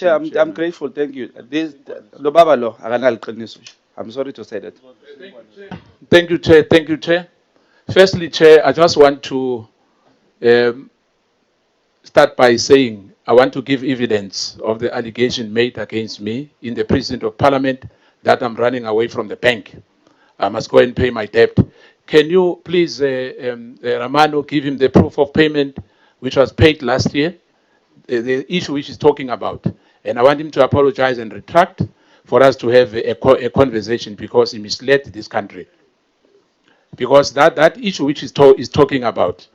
Chair, I'm grateful. Thank you. This, lo baba lo, akanaliqiniso. I'm sorry to say that. Thank you, Chair. Thank you, Chair. Firstly, Chair, I just want to um, start by saying I want to give evidence of the allegation made against me in the precinct of Parliament that I'm running away from the bank. I must go and pay my debt. Can you please, Ramano, give him the proof of payment which was paid last year, the issue which he's talking about? And I want him to apologize and retract for us to have a conversation because he misled this country. Because that issue which is talking about,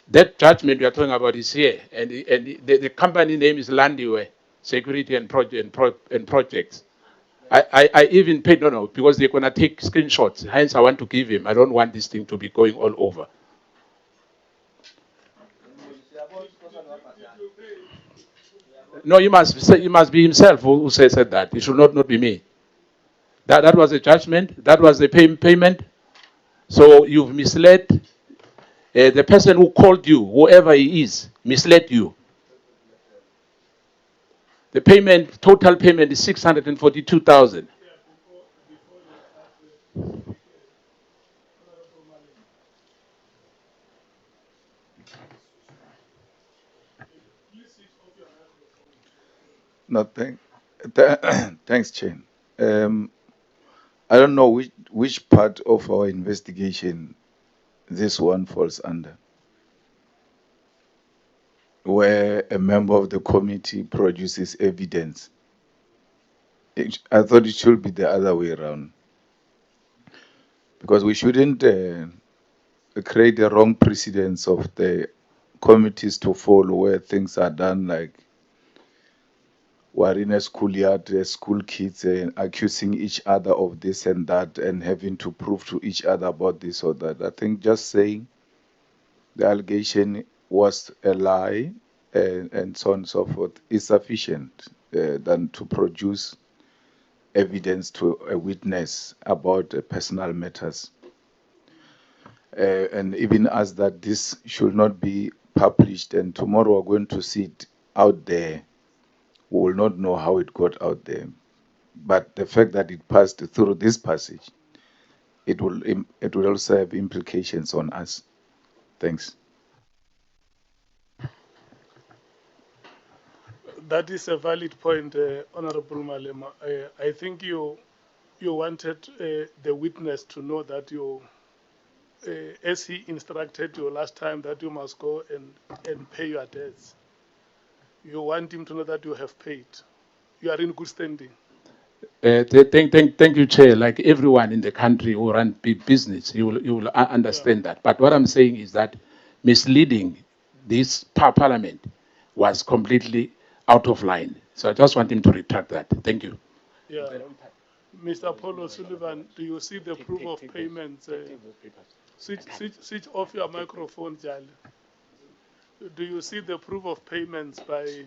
that judgment we are talking about is here, and the company name is Landiwe Security and Projects. I even paid no because they're gonna take screenshots. Hence, I want to give him. I don't want this thing to be going all over. No, you must be himself who said that. It should not be me. That was a judgment. That was the payment. So you've misled the person who called you, whoever he is, misled you. The total payment is 642,000. No, thanks, Chair. I don't know which part of our investigation this one falls under, where a member of the committee produces evidence. I thought it should be the other way around, because we shouldn't create a wrong precedence of the committees to follow where things are done like we're in a schoolyard, school kids accusing each other of this and that and having to prove to each other about this or that. I think just saying the allegation was a lie and so on and so forth is sufficient than to produce evidence to a witness about personal matters. And even as that this should not be published, and tomorrow we're going to see it out there, we will not know how it got out there. But the fact that it passed through this passage, it will also have implications on us. Thanks. That is a valid point, Honorable Malema. I think you wanted the witness to know that as he instructed you last time, that you must go and pay your debts. You want him to know that you have paid. You are in good standing. Thank you, Chair. Like everyone in the country who run big business, you will understand that. But what I'm saying is that misleading this parliament was completely out of line. So I just want him to retract that. Thank you. Yeah. Mr. Paulo Sullivan, do you see the proof of payments? Switch off your microphone, Jali. Do you see the proof of payments by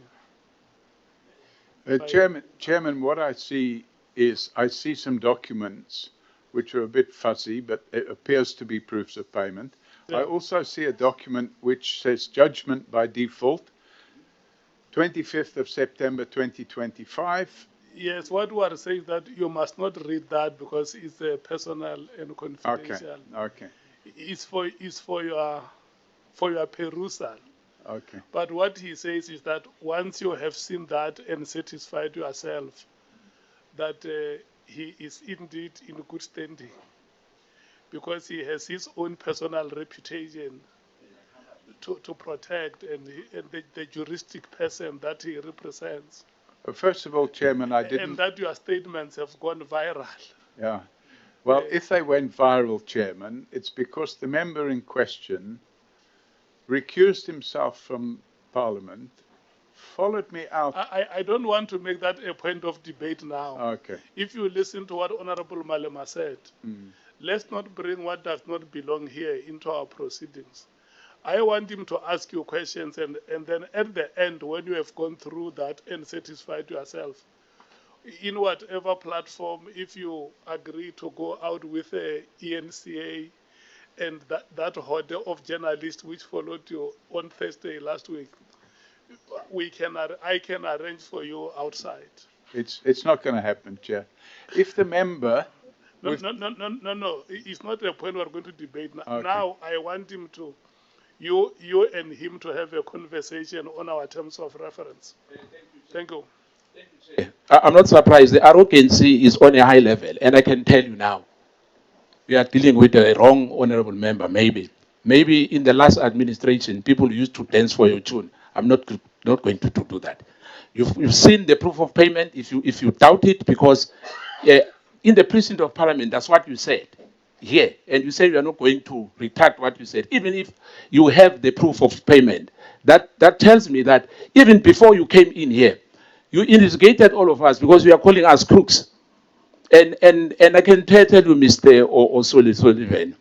Chairman, what I see is I see some documents which are a bit fuzzy, but it appears to be proofs of payment. Yeah. I also see a document which says judgment by default, 25th of September 2025. Yes, what we are saying is that you must not read that because it's personal and confidential. Okay. It's for your perusal. Okay. But what he says is that once you have seen that and satisfied yourself that he is indeed in good standing, because he has his own personal reputation to protect and the juristic person that he represents. First of all, Chairman, I didn't. And that your statements have gone viral. Yeah. Well, if they went viral, Chairman, it's because the member in question recused himself from Parliament, followed me out. I don't want to make that a point of debate now. Okay. If you listen to what Honorable Malema said, let's not bring what does not belong here into our proceedings. I want him to ask you questions, and then at the end, when you have gone through that and satisfied yourself, in whatever platform, if you agree to go out with a ENCA and that order of journalists which followed you on Thursday last week, I can arrange for you outside. It's not going to happen, Chair. If the member... No, with- no. It's not a point we're going to debate now. Okay. Now I want him to, you and him to have a conversation on our terms of reference. Thank you. I'm not surprised. The arrogance is on a high level, and I can tell you now, we are dealing with a wrong honorable member. Maybe in the last administration, people used to dance for your tune. I'm not going to do that. You've seen the proof of payment. If you doubt it, because in the precinct of parliament, that's what you said here, and you said you are not going to retract what you said, even if you have the proof of payment. That tells me that even before you came in here, you instigated all of us because you are calling us crooks. And I can tell you, Mr. O'Sullivan,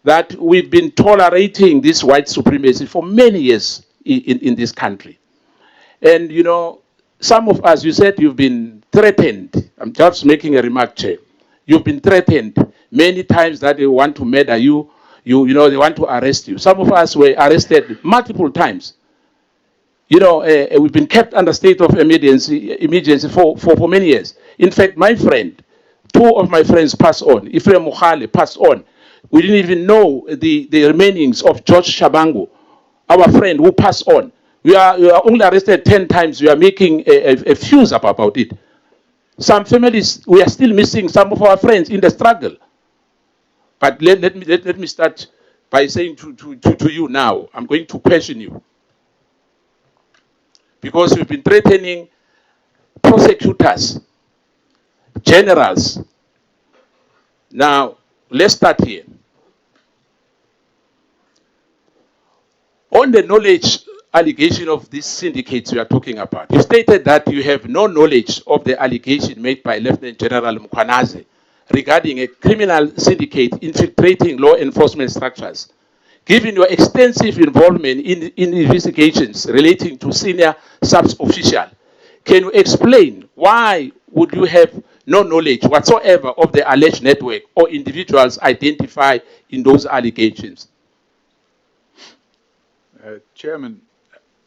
that we've been tolerating this white supremacy for many years in this country. And, you know, some of us, you said you've been threatened. I'm just making a remark, Chair. You've been threatened many times that they want to murder you. You know, they want to arrest you. Some of us were arrested multiple times. You know, we've been kept under state of emergency for many years. In fact, my friend, two of my friends passed on. Ephraim Mohale passed on. We didn't even know the remainings of George Shabangu, our friend who passed on. We are only arrested 10 times. We are making a fuse about it. Some families, we are still missing some of our friends in the struggle. But let me start by saying to you now, I'm going to question you. Because you've been threatening prosecutors, generals. Now, let's start here. On the knowledge allegation of these syndicates we are talking about, you stated that you have no knowledge of the allegation made by Lieutenant General Mkhwanazi regarding a criminal syndicate infiltrating law enforcement structures. Given your extensive involvement in investigations relating to senior sub-official, can you explain why would you have no knowledge whatsoever of the alleged network or individuals identified in those allegations? Chairman,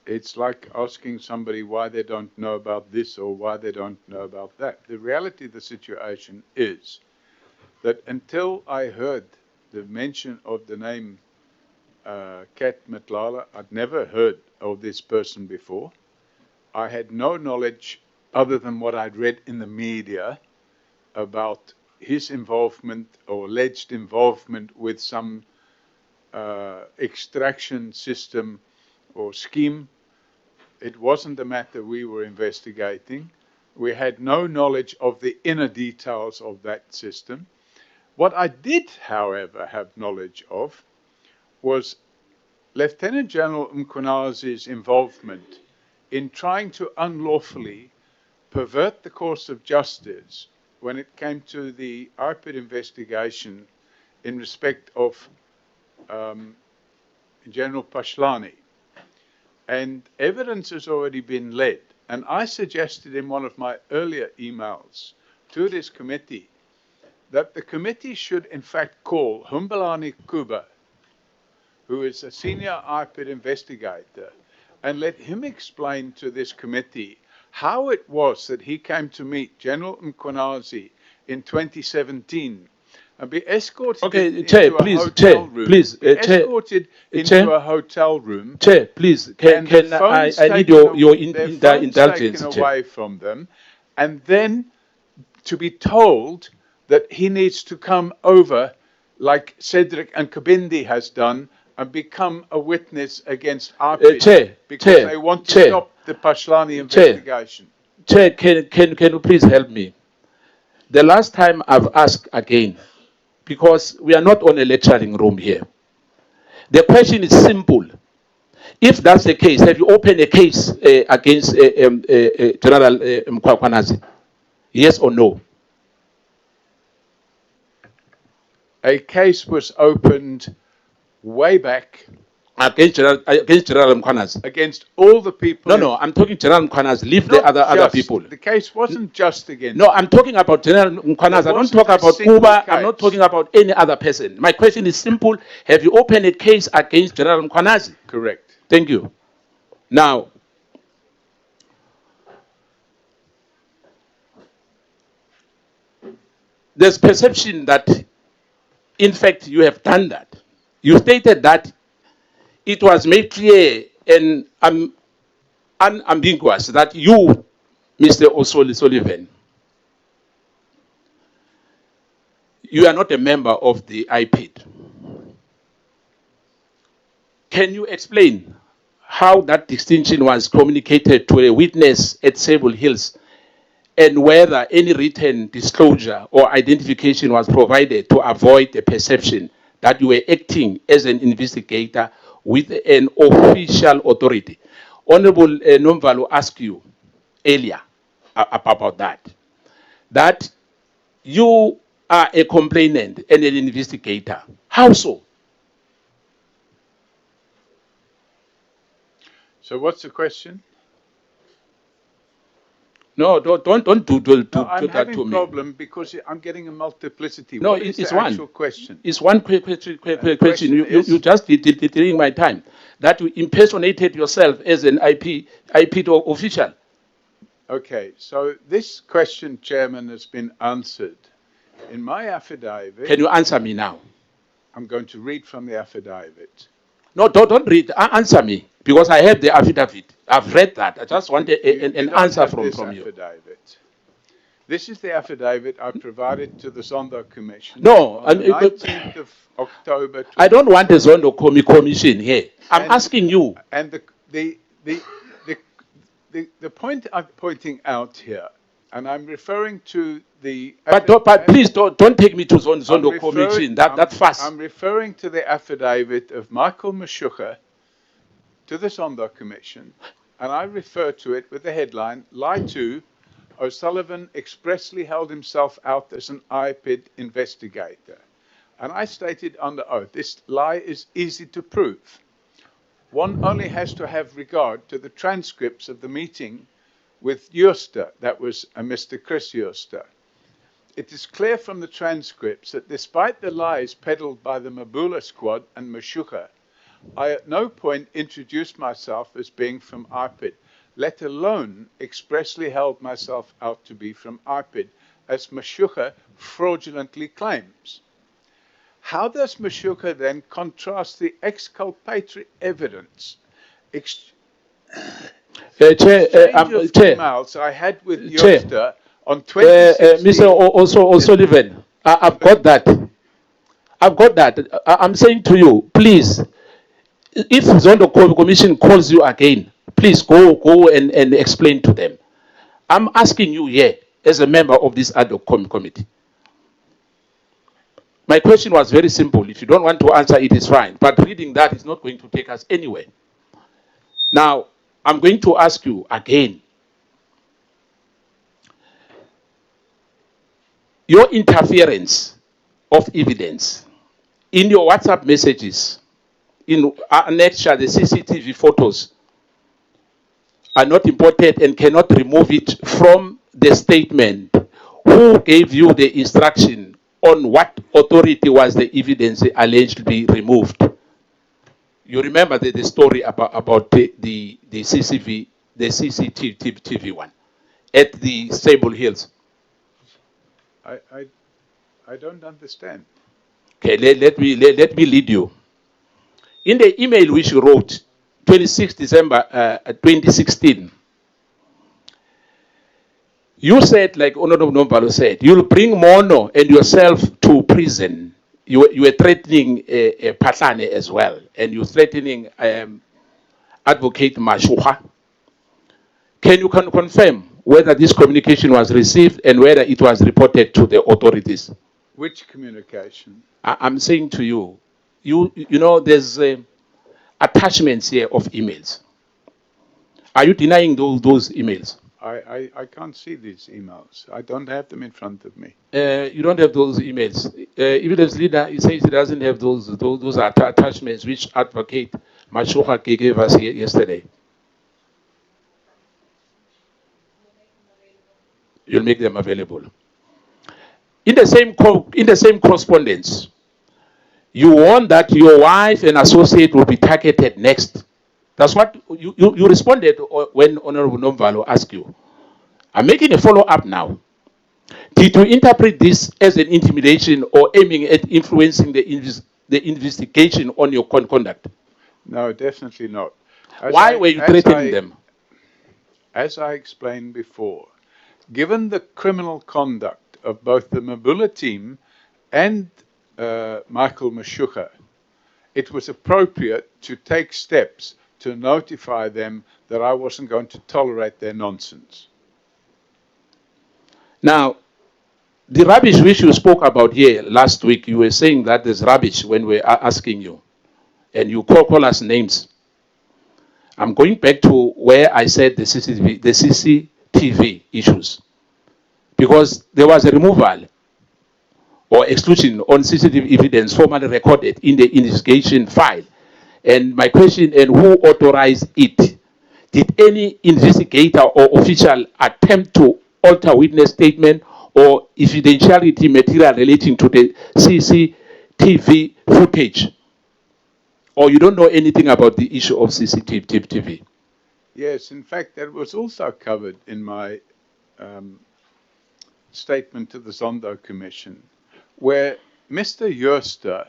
it's like asking somebody why they don't know about this or why they don't know about that. The reality of the situation is that until I heard the mention of the name Kat Matlala, I'd never heard of this person before. I had no knowledge other than what I'd read in the media about his involvement or alleged involvement with some extraction system or scheme. It wasn't a matter we were investigating. We had no knowledge of the inner details of that system. What I did, however, have knowledge of was Lieutenant General Mkhwanazi's involvement in trying to unlawfully pervert the course of justice when it came to the IPID investigation in respect of General Pashlani. And evidence has already been led. And I suggested in one of my earlier emails to this committee that the committee should in fact call Humbelani Kuba, who is a senior IPID investigator, and let him explain to this committee how it was that he came to meet General Mkhwanazi in 2017 and be escorted into a hotel room. Escorted into a hotel room. Chair, please, I need your indulgence. Taken away from them, and then to be told that he needs to come over, like Cedric and Kabindi has done, and become a witness against IPID because they want to stop the Pashlani investigation. Chair, can you please help me? The last time I've asked again, because we are not on a lecturing room here. The question is simple. If that's the case, have you opened a case against General Mkhwanazi? Yes or no? A case was opened way back against General Mkhwanazi. Against all the people. No, I'm talking General Mkhwanazi. Leave the other people. The case wasn't just against. No, I'm talking about General Mkhwanazi. I don't talk about Kuba. I'm not talking about any other person. My question is simple. Have you opened a case against General Mkhwanazi? Correct. Thank you. Now, there's perception that, in fact, you have done that. You stated that it was made clear and unambiguous that you, Mr. O'Sullivan, you are not a member of the IPID. Can you explain how that distinction was communicated to a witness at Sable Hills, and whether any written disclosure or identification was provided to avoid the perception that you were acting as an investigator with an official authority? Honorable Nomvalo asked you earlier about that you are a complainant and an investigator. How so? So what's the question? No, don't do No, I'm that having to a me. problem because I'm getting a multiplicity. No, What is it's the one. actual question? It's one question. question You just delaying my time. That you impersonated yourself as an IP official. Okay, so this question, Chairman, has been answered. In my affidavit, Can you answer me now? I'm going to read from the affidavit. No, don't read. Answer me, because I have the affidavit. I've read that. I just want an You don't answer have from this you. affidavit. This is the affidavit I provided to the Zondo Commission No, on the 19th of October. I don't want a Zondo commission here. I'm asking you. And the point I'm pointing out here, and I'm referring to the... But please don't take me to Zondo commission that fast. I'm referring to the affidavit of Michael Mashucha to the Zondo Commission, and I refer to it with the headline, Lie 2, O'Sullivan expressly held himself out as an IPID investigator. And I stated under oath, this lie is easy to prove. One only has to have regard to the transcripts of the meeting with Jooste, that was Mr. Chris Jooste. It is clear from the transcripts that despite the lies peddled by the Mabula squad and Mashucha, I at no point introduced myself as being from IPID, let alone expressly held myself out to be from IPID, as Mashucha fraudulently claims. How does Mashucha then contrast the exculpatory evidence Chair, emails I had with Chair. Jooste on 2016? Mr. O'Sullivan, I've got that. I'm saying to you, please, if Zondo Commission calls you again, please go and explain to them. I'm asking you here, as a member of this ad hoc committee. My question was very simple. If you don't want to answer, it is fine. But reading that is not going to take us anywhere. Now, I'm going to ask you again. Your interference of evidence in your WhatsApp messages, in annexure, the CCTV photos, are not important and cannot remove it from the statement. Who gave you the instruction on what authority was the evidence alleged to be removed? You remember the story about the CCTV one at the Sable Hills. I don't understand. Okay, let me lead you. In the email which you wrote, 26 December 2016, you said, like Honorable Nomvalo said, you'll bring Mono and yourself to prison. You were threatening Patlane as well, and you're threatening Advocate Mashucha. Can you confirm whether this communication was received and whether it was reported to the authorities? Which communication? I'm saying to you, you know, there's attachments here of emails. Are you denying those emails? I can't see these emails. I don't have them in front of me. You don't have those emails. Evidence leader, he says he doesn't have those attachments which Advocate Mashucha gave us yesterday. You'll make them available. In the same correspondence, you warned that your wife and associate will be targeted next. That's what you responded when Honorable Nomvalo asked you. I'm making a follow-up now. Did you interpret this as an intimidation or aiming at influencing the investigation on your conduct? No, definitely not. Why were you threatening them? As I explained before, given the criminal conduct of both the Mabula team and Michael Mashucha, it was appropriate to take steps to notify them that I wasn't going to tolerate their nonsense. Now, the rubbish which you spoke about here last week, you were saying that there's rubbish when we are asking you, and you call us names. I'm going back to where I said the CCTV issues, because there was a removal or exclusion on CCTV evidence formally recorded in the investigation file. And my question, and who authorized it? Did any investigator or official attempt to alter witness statement or evidentiality material relating to the CCTV footage? Or you don't know anything about the issue of CCTV? Yes, in fact, that was also covered in my statement to the Zondo Commission, where Mr. Jooste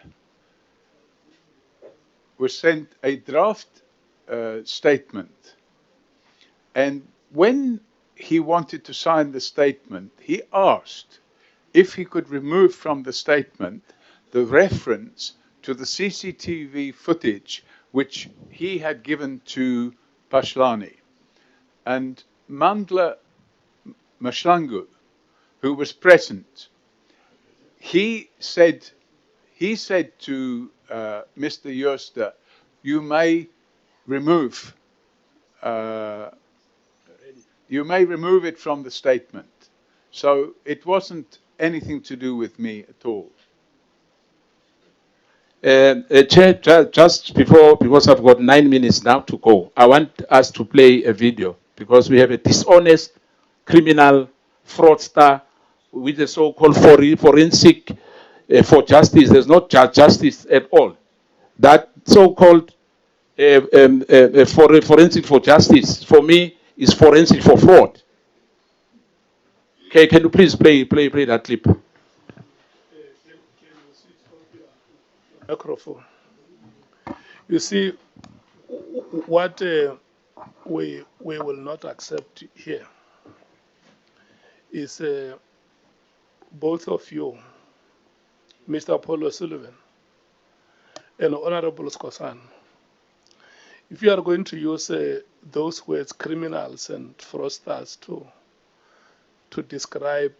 was sent a draft statement. And when he wanted to sign the statement, he asked if he could remove from the statement the reference to the CCTV footage which he had given to Pashlani. And Mandla Mashlangu, who was present, he said to Mr. Jooste, you may remove it from the statement. So it wasn't anything to do with me at all. Chair, just before, because I've got 9 minutes now to go, I want us to play a video because we have a dishonest criminal fraudster with a so-called forensic for justice. There's not justice at all. That so-called forensic for justice, for me, is forensic for fraud. Okay, can you please play that clip? Microphone. You see, what we will not accept here is both of you, Mr. Paul O'Sullivan and Honorable Sikhosana, if you are going to use those words, criminals and fraudsters, to describe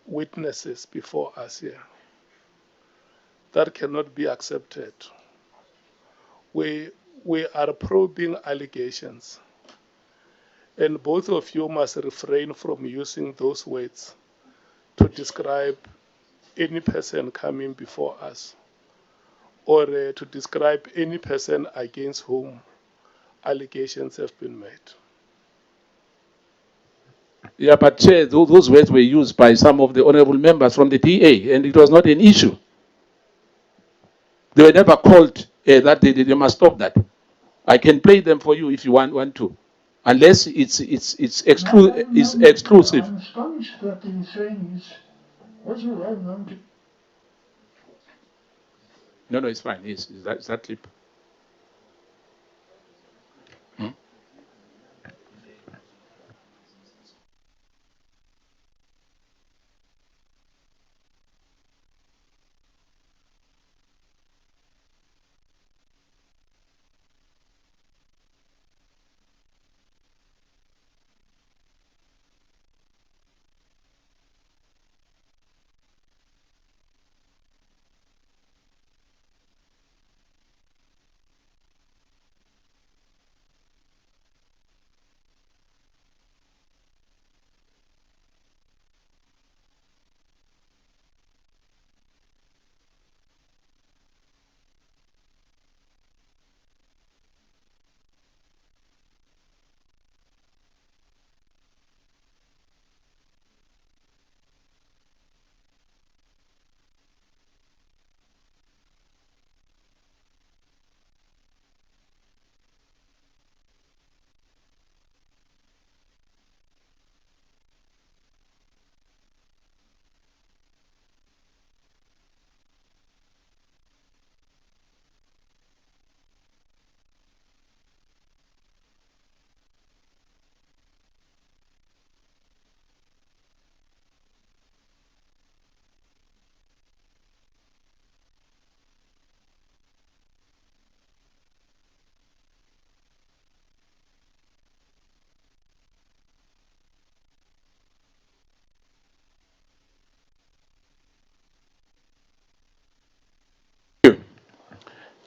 witnesses before us here, that cannot be accepted. We are probing allegations, and both of you must refrain from using those words to describe any person coming before us, or to describe any person against whom allegations have been made. Yeah, but Chair, those words were used by some of the honorable members from the DA, and it was not an issue. They were never called that they must stop that. I can play them for you if you want to, unless it's exclusive. I'm astonished that he's saying it's also well known to. No, it's fine. It's that clip.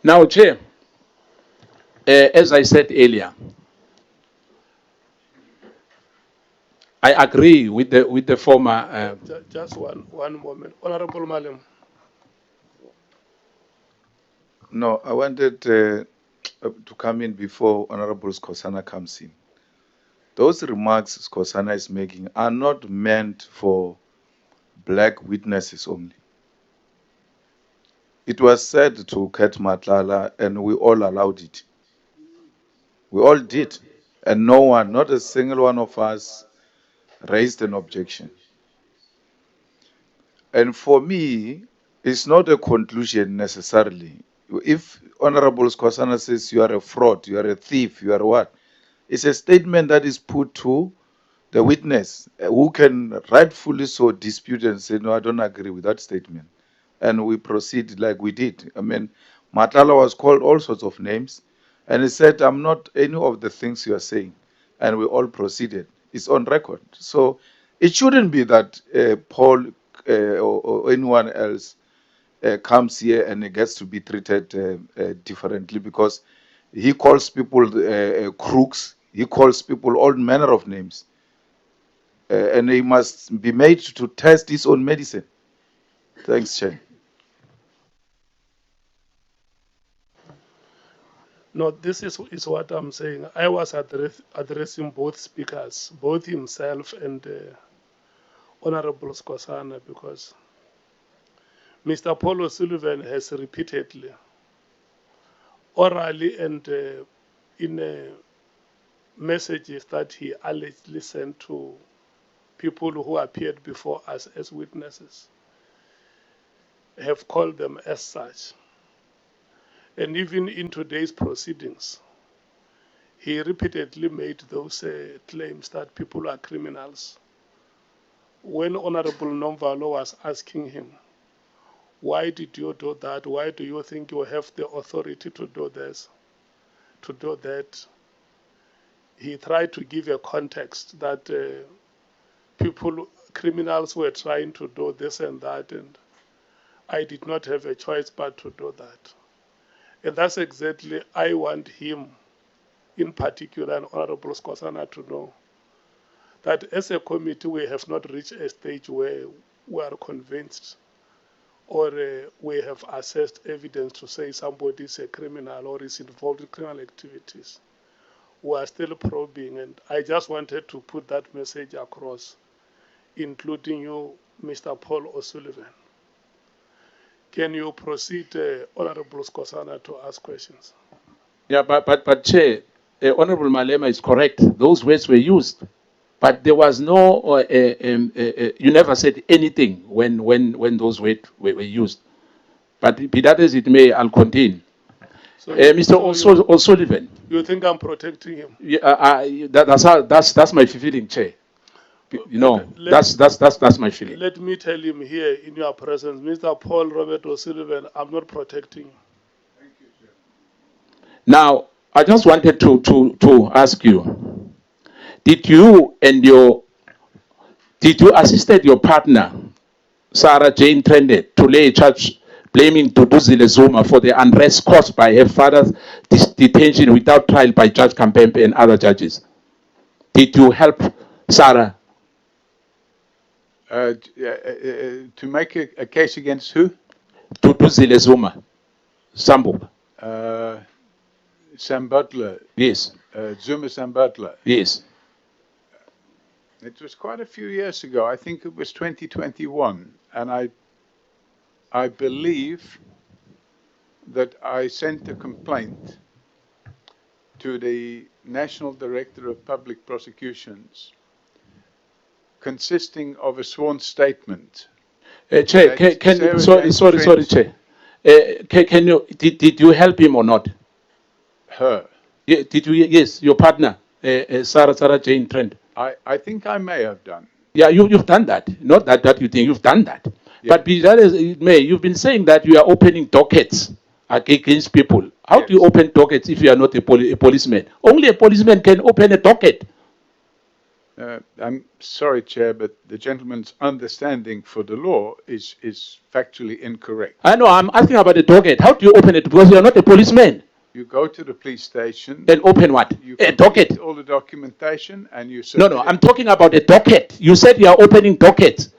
Now, Chair, as I said earlier, I agree with the former. Just one moment. Honorable Malem. No, I wanted to come in before Honorable Sikhosana comes in. Those remarks Sikhosana is making are not meant for black witnesses only. It was said to Ket Matlala, and we all allowed it. We all did. And no one, not a single one of us, raised an objection. And for me, it's not a conclusion necessarily. If Honorable Sikhosana says you are a fraud, you are a thief, you are what? It's a statement that is put to the witness who can rightfully so dispute and say, no, I don't agree with that statement. And we proceed like we did. I mean, Matlala was called all sorts of names, and he said, I'm not any of the things you are saying. And we all proceeded. It's on record. So it shouldn't be that Paul or anyone else comes here and gets to be treated differently because he calls people crooks. He calls people all manner of names. And he must be made to test his own medicine. Thanks, Chair. No, this is what I'm saying. I was addressing both speakers, both himself and Honorable Sikhosana, because Mr. Paul O'Sullivan has repeatedly, orally and in messages that he allegedly sent to people who appeared before us as witnesses, have called them as such. And even in today's proceedings, he repeatedly made those claims that people are criminals. When Honorable Nomvalo was asking him, why did you do that? Why do you think you have the authority to do this, to do that? He tried to give a context that criminals were trying to do this and that, and I did not have a choice but to do that. And that's exactly, I want him, in particular, and Honorable Sikhosana, to know that as a committee, we have not reached a stage where we are convinced or we have assessed evidence to say somebody is a criminal or is involved in criminal activities. We are still probing, and I just wanted to put that message across, including you, Mr. Paul O'Sullivan. Can you proceed, Honorable Sikhosana, to ask questions? Yeah, but Chair, Honorable Malema is correct. Those words were used, but there was no. You never said anything when those words were used. But be that as it may, I'll continue. So, Mr. O'Sullivan. You think I'm protecting him? Yeah, that's my feeling, Chair. You know, that's my feeling. Let me tell him here in your presence, Mr. Paul Robert O'Sullivan, I'm not protecting you. Thank you, Chair. Now, I just wanted to ask you, did you assisted your partner, Sarah Jane Trende, to lay a charge blaming Duduzile Zuma for the unrest caused by her father's detention without trial by Judge Kampempe and other judges? Did you help Sarah? To make a case against who? Duduzile Zuma, Sambo. Sam Butler. Yes. Zuma Sam Butler. Yes. It was quite a few years ago. I think it was 2021, and I believe that I sent a complaint to the National Director of Public Prosecutions consisting of a sworn statement. Chair, sorry, Chair. Did you help him or not? Her. Yeah, did you? Yes, your partner, Sarah Jane Trent. I think I may have done. Yeah, you've done that. Not that you think you've done that. Yeah. But be that as it may, you've been saying that you are opening dockets against people. How do you open dockets if you are not a policeman? Only a policeman can open a docket. I'm sorry, Chair, but the gentleman's understanding for the law is factually incorrect. I know, I'm asking about the docket. How do you open it? Because you're not a policeman. You go to the police station. And open what? You A complete docket? all the documentation and you No, submit no, it. I'm talking about a docket. You said you are opening dockets.